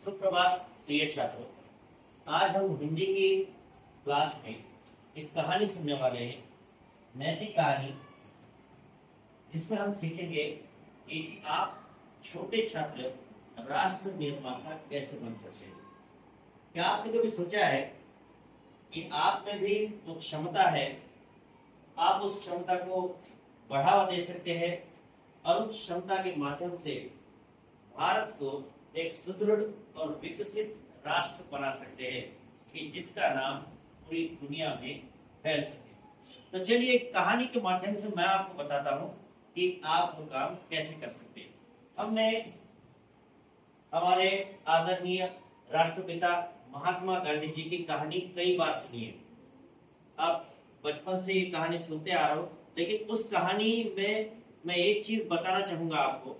सुप्रभात प्रिय छात्रों। आज हम हिंदी की क्लास में एक कहानी सुनने वाले हैं, नैतिक कहानी, जिसमें हम सीखेंगे कि आप छोटे छात्र राष्ट्र निर्माता कैसे बन सकते हैं। क्या आपने कभी सोचा है कि आप में भी वो क्षमता है, आप उस क्षमता को बढ़ावा दे सकते हैं और उस क्षमता के माध्यम से भारत को एक सुदृढ़ और विकसित राष्ट्र बना सकते हैं कि जिसका नाम पूरी दुनिया में फैल सके। तो चलिए एक कहानी के माध्यम से मैं आपको बताता हूं कि आप वो काम कैसे कर सकते हैं। हमने हमारे आदरणीय राष्ट्रपिता महात्मा गांधी जी की कहानी कई बार सुनी है। अब बचपन से ये कहानी सुनते आ रहा हूं, लेकिन उस कहानी में मैं एक चीज बताना चाहूंगा आपको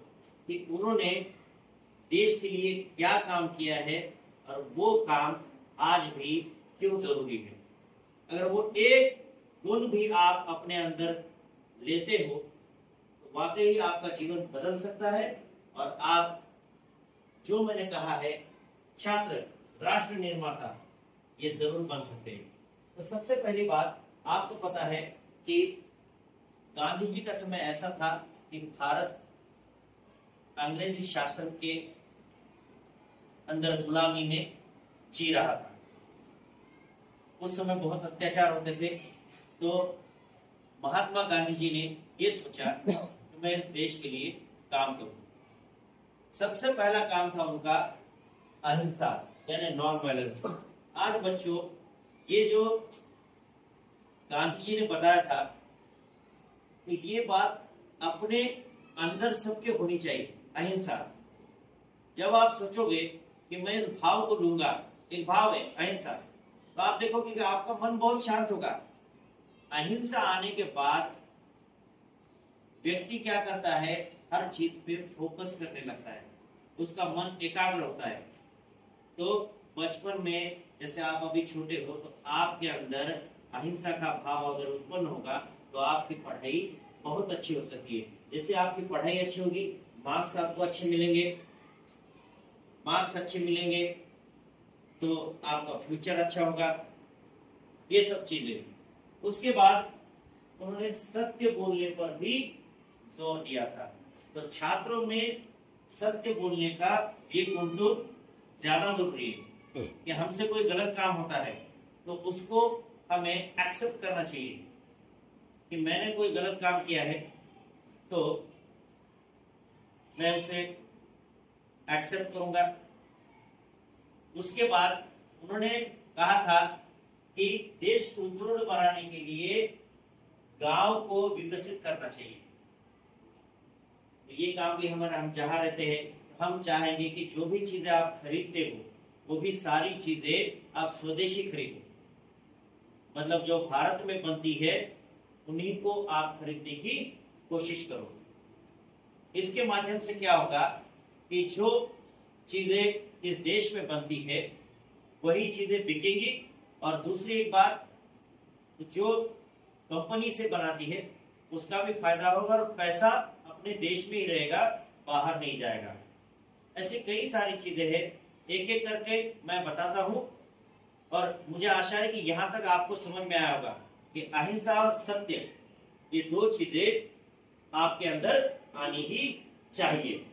कि उन्होंने देश के लिए क्या काम किया है और वो काम आज भी क्यों जरूरी है। अगर वो एक गुण भी आप अपने अंदर लेते हो तो वाकई आपका जीवन बदल सकता है और आप, जो मैंने कहा है, छात्र राष्ट्र निर्माता, ये जरूर बन सकते हैं। तो सबसे पहली बात, आपको पता है कि गांधी जी का समय ऐसा था कि भारत अंग्रेजी शासन के अंदर गुलामी में जी रहा था। उस समय बहुत अत्याचार होते थे। तो महात्मा गांधी जी ने ये सोचा कि मैं इस देश के लिए काम करूं। सबसे पहला काम था उनका अहिंसा, यानी नॉन वायलेंस। आज बच्चों, ये जो गांधी जी ने बताया था तो ये बात अपने अंदर सबके होनी चाहिए, अहिंसा। जब आप सोचोगे कि मैं इस भाव को लूंगा, एक भाव है अहिंसा, तो आप देखोगे कि आपका मन बहुत शांत होगा। अहिंसा आने के बाद व्यक्ति क्या करता है, हर चीज पे फोकस करने लगता है, उसका मन एकाग्र होता है। तो बचपन में जैसे आप अभी छोटे हो तो आपके अंदर अहिंसा का भाव अगर उत्पन्न होगा तो आपकी पढ़ाई बहुत अच्छी हो सकती है। जैसे आपकी पढ़ाई अच्छी होगी, मार्क्स आपको अच्छे मिलेंगे, मार्क्स अच्छे मिलेंगे तो आपका फ्यूचर अच्छा होगा, ये सब चीजें। उसके बाद उन्होंने सत्य बोलने पर भी जोर दिया था। तो छात्रों में सत्य बोलने का ये गुण तो ज्यादा जरूरी है कि हमसे कोई गलत काम होता है तो उसको हमें एक्सेप्ट करना चाहिए कि मैंने कोई गलत काम किया है तो मैं उसे एक्सेप्ट करूंगा। उसके बाद उन्होंने कहा था कि देश को सुदृढ़ बनाने के लिए गांव को विकसित करना चाहिए। तो ये काम भी हमारा, हम जहां रहते हैं हम चाहेंगे कि जो भी चीजें आप खरीदते हो वो भी सारी चीजें आप स्वदेशी खरीदो, मतलब जो भारत में बनती है उन्हीं को आप खरीदने की कोशिश करो। इसके माध्यम से क्या होगा कि जो चीजें इस देश में बनती है वही चीजें बिकेंगी, और दूसरी एक बात, जो कंपनी से बनाती है उसका भी फायदा होगा और पैसा अपने देश में ही रहेगा, बाहर नहीं जाएगा। ऐसी कई सारी चीजें हैं, एक एक करके मैं बताता हूं और मुझे आशा है कि यहां तक आपको समझ में आया होगा कि अहिंसा और सत्य, ये दो चीजें आपके अंदर आनी ही चाहिए।